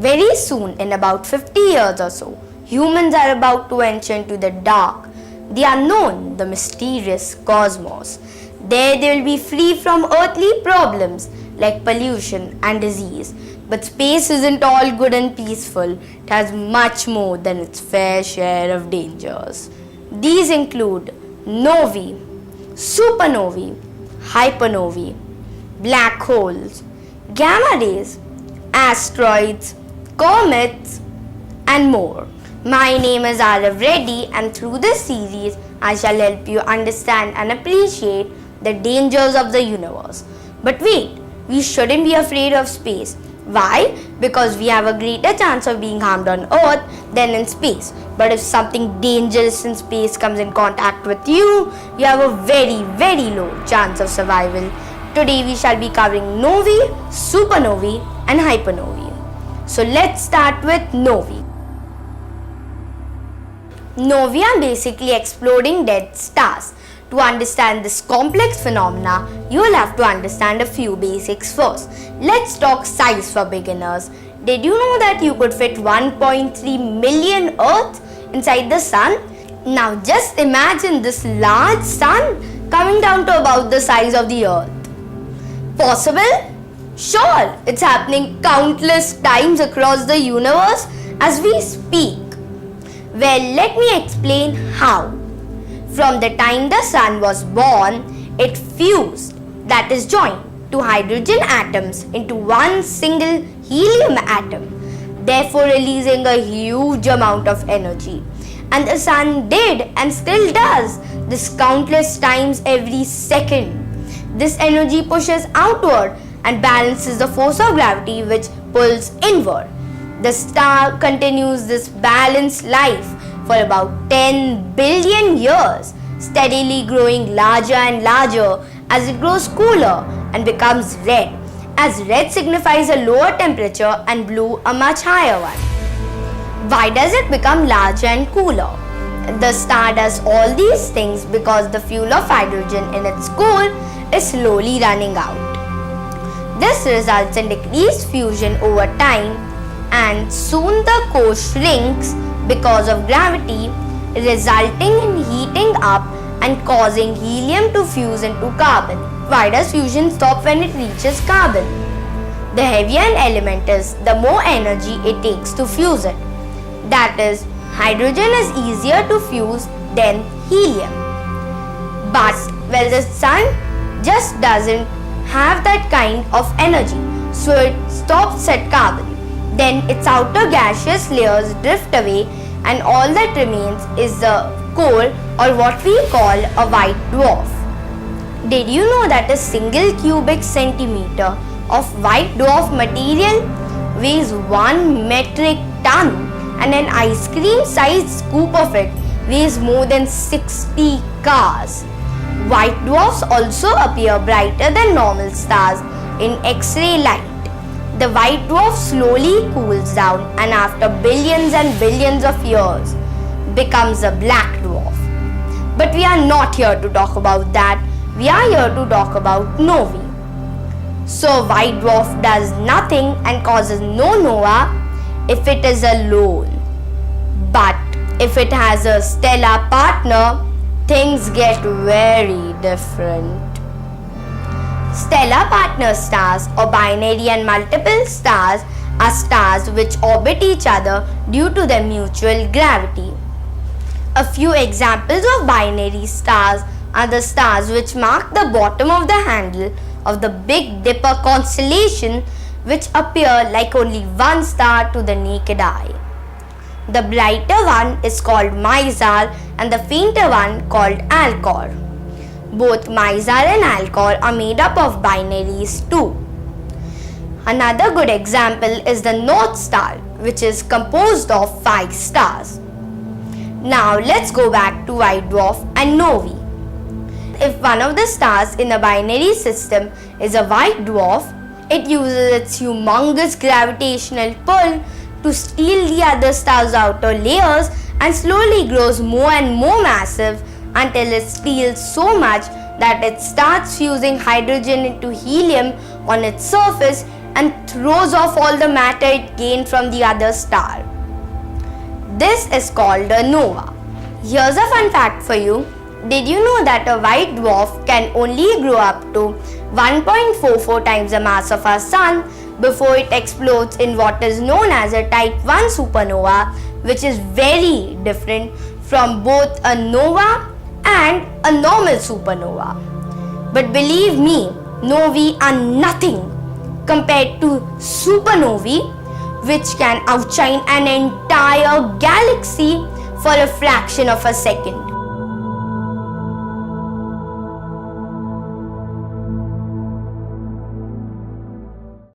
Very soon, in about 50 years or so, humans are about to enter into the dark, the unknown, the mysterious cosmos. There they will be free from earthly problems like pollution and disease. But space isn't all good and peaceful. It has much more than its fair share of dangers. These include novae, supernovae, hypernovae, black holes, gamma rays, asteroids, comets, and more. My name is Arav Reddy, and through this series, I shall help you understand and appreciate the dangers of the universe. But wait, we shouldn't be afraid of space. Why? Because we have a greater chance of being harmed on Earth than in space. But if something dangerous in space comes in contact with you, you have a very, very low chance of survival. Today we shall be covering novae, supernovae, and hypernovae. So let's start with novae. Novae are basically exploding dead stars. To understand this complex phenomena, you will have to understand a few basics first. Let's talk size for beginners. Did you know that you could fit 1.3 million Earths inside the sun? Now just imagine this large sun coming down to about the size of the Earth. Possible? Sure, it's happening countless times across the universe as we speak. Well, let me explain how. From the time the sun was born, it fused, that is joined, to hydrogen atoms into one single helium atom, therefore releasing a huge amount of energy. And the sun did and still does this countless times every second. This energy pushes outward and balances the force of gravity which pulls inward. The star continues this balanced life for about 10 billion years, steadily growing larger and larger as it grows cooler and becomes red, as red signifies a lower temperature and blue a much higher one. Why does it become larger and cooler? The star does all these things because the fuel of hydrogen in its core is slowly running out. This results in decreased fusion over time, and soon the core shrinks because of gravity, resulting in heating up and causing helium to fuse into carbon. Why does fusion stop when it reaches carbon? The heavier an element is, the more energy it takes to fuse it. That is, hydrogen is easier to fuse than helium. But, well, the sun just doesn't have that kind of energy, so it stops at carbon. Then its outer gaseous layers drift away, and all that remains is the core, or what we call a white dwarf. Did you know that a single cubic centimeter of white dwarf material weighs 1 metric ton, and an ice cream sized scoop of it weighs more than 60 cars? White dwarfs also appear brighter than normal stars in X-ray light. The white dwarf slowly cools down and after billions and billions of years becomes a black dwarf. But we are not here to talk about that. We are here to talk about novae. So white dwarf does nothing and causes no nova if it is alone. But if it has a stellar partner, things get very different. Stellar partner stars, or binary and multiple stars, are stars which orbit each other due to their mutual gravity. A few examples of binary stars are the stars which mark the bottom of the handle of the Big Dipper constellation, which appear like only one star to the naked eye. The brighter one is called Mizar and the fainter one called Alcor. Both Mizar and Alcor are made up of binaries too. Another good example is the North Star, which is composed of 5 stars. Now let's go back to white dwarf and novae. If one of the stars in a binary system is a white dwarf, it uses its humongous gravitational pull to steal the other star's outer layers and slowly grows more and more massive until it steals so much that it starts fusing hydrogen into helium on its surface and throws off all the matter it gained from the other star. This is called a nova. Here's a fun fact for you. Did you know that a white dwarf can only grow up to 1.44 times the mass of our sun before it explodes in what is known as a type 1 supernova, which is very different from both a nova and a normal supernova. But believe me, novae are nothing compared to supernovae, which can outshine an entire galaxy for a fraction of a second.